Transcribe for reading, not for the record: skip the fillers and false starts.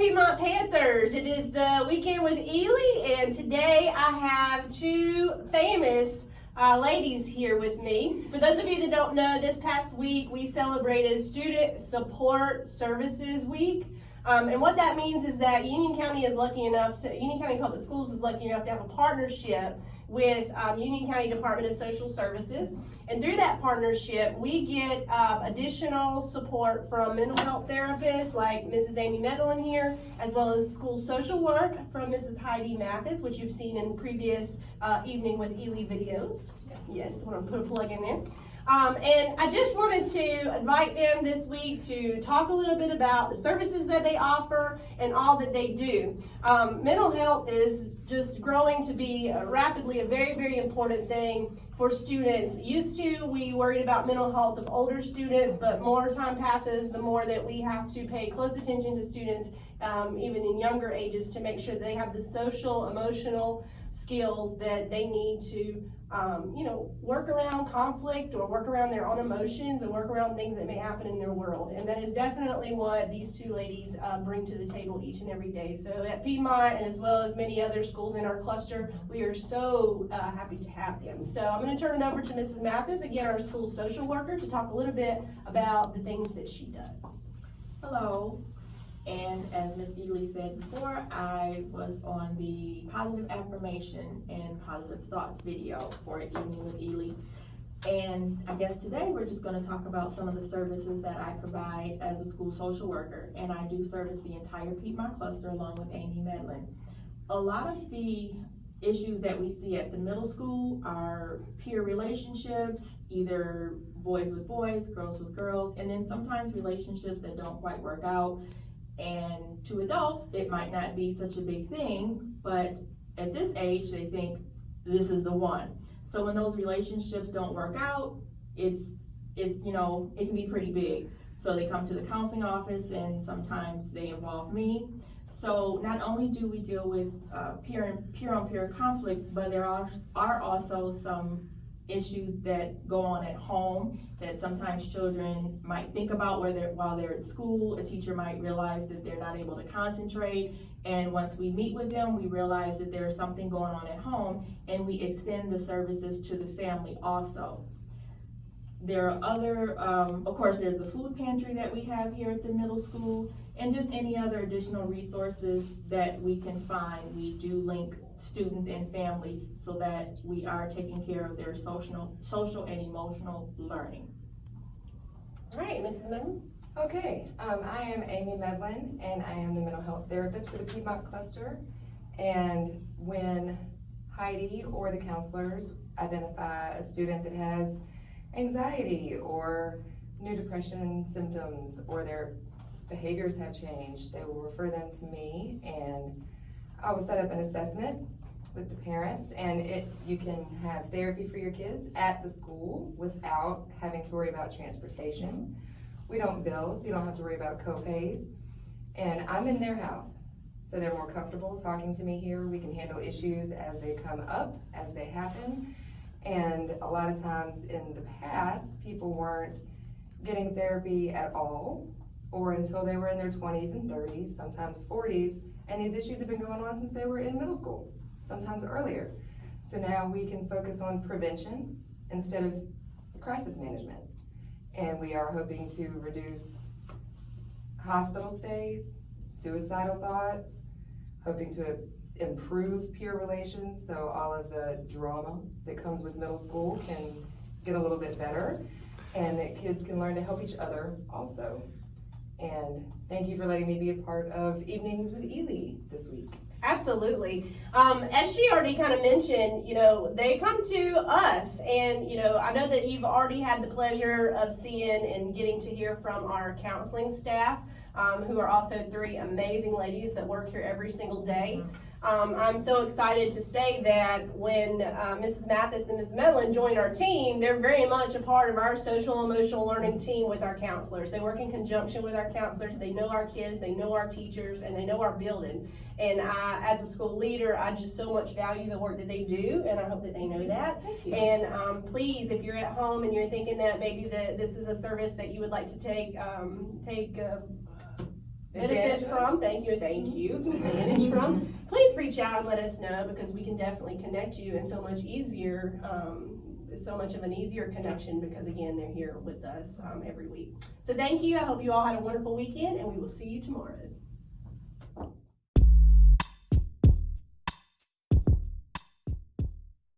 Piedmont Panthers. It is the weekend with Eley, and today I have two famous ladies here with me. For those of you that don't know, this past week we celebrated Student Support Services Week. And what that means is that Union County Public Schools is lucky enough to have a partnership with Union County Department of Social Services. And through that partnership, we get additional support from mental health therapists like Mrs. Amy Medlin here, as well as school social work from Mrs. Heidi Mathis, which you've seen in previous Evening with Eley videos. Yes, I want to put a plug in there. And I just wanted to invite them this week to talk a little bit about the services that they offer and all that they do. Mental health is just growing to be rapidly a very, very important thing for students. We worried about mental health of older students, but more time passes, the more that we have to pay close attention to students, even in younger ages, to make sure they have the social, emotional skills that they need to work around conflict or work around their own emotions and work around things that may happen in their world. And that is definitely what these two ladies bring to the table each and every day. So at Piedmont, and as well as many other schools in our cluster, we are so happy to have them. So I'm going to turn it over to Mrs. Mathis, again, our school social worker, to talk a little bit about the things that she does. Hello. And as Ms. Eley said before, I was on the positive affirmation and positive thoughts video for Evening with Eley. And I guess today we're just going to talk about some of the services that I provide as a school social worker. And I do service the entire Piedmont cluster along with Amy Medlin. A lot of the issues that we see at the middle school are peer relationships, either boys with boys, girls with girls, and then sometimes relationships that don't quite work out. And to adults, it might not be such a big thing, but at this age, they think this is the one. So when those relationships don't work out, it can be pretty big. So they come to the counseling office, and sometimes they involve me. So not only do we deal with peer-on-peer conflict, but there are also some issues that go on at home that sometimes children might think about while they're at school. A teacher might realize that they're not able to concentrate, and once we meet with them, we realize that there's something going on at home, and we extend the services to the family also. There are other, of course, there's the food pantry that we have here at the middle school, and just any other additional resources that we can find. We do link students and families so that we are taking care of their social and emotional learning. All right, Mrs. Medlin. Okay, I am Amy Medlin, and I am the mental health therapist for the Piedmont cluster. And when Heidi or the counselors identify a student that has anxiety or new depression symptoms, or their behaviors have changed, they will refer them to me, and I will set up an assessment with the parents, and you can have therapy for your kids at the school without having to worry about transportation. We don't bill, so you don't have to worry about co-pays, and I'm in their house, so they're more comfortable talking to me here. We can handle issues as they come up, as they happen. And a lot of times in the past, people weren't getting therapy at all, or until they were in their 20s and 30s, sometimes 40s, and these issues have been going on since they were in middle school, sometimes earlier. So now we can focus on prevention instead of crisis management. And we are hoping to reduce hospital stays, suicidal thoughts, hoping to improve peer relations, so all of the drama that comes with middle school can get a little bit better, and that kids can learn to help each other also. And thank you for letting me be a part of Evenings with Eley this week. Absolutely. As she already kind of mentioned, they come to us, and I know that you've already had the pleasure of seeing and getting to hear from our counseling staff, who are also three amazing ladies that work here every single day. I'm so excited to say that when Mrs. Mathis and Ms. Medlin join our team, they're very much a part of our social emotional learning team with our counselors. They work in conjunction with our counselors. They know our kids, they know our teachers, and they know our building. And as a school leader, I just so much value the work that they do, and I hope that they know that. And please, if you're at home and you're thinking that maybe this is a service that you would like to take benefit from, thank you, advantage from, please reach out and let us know, because we can definitely connect you, and so much easier, it's so much of an easier connection because again, they're here with us every week. So thank you. I hope you all had a wonderful weekend, and we will see you tomorrow.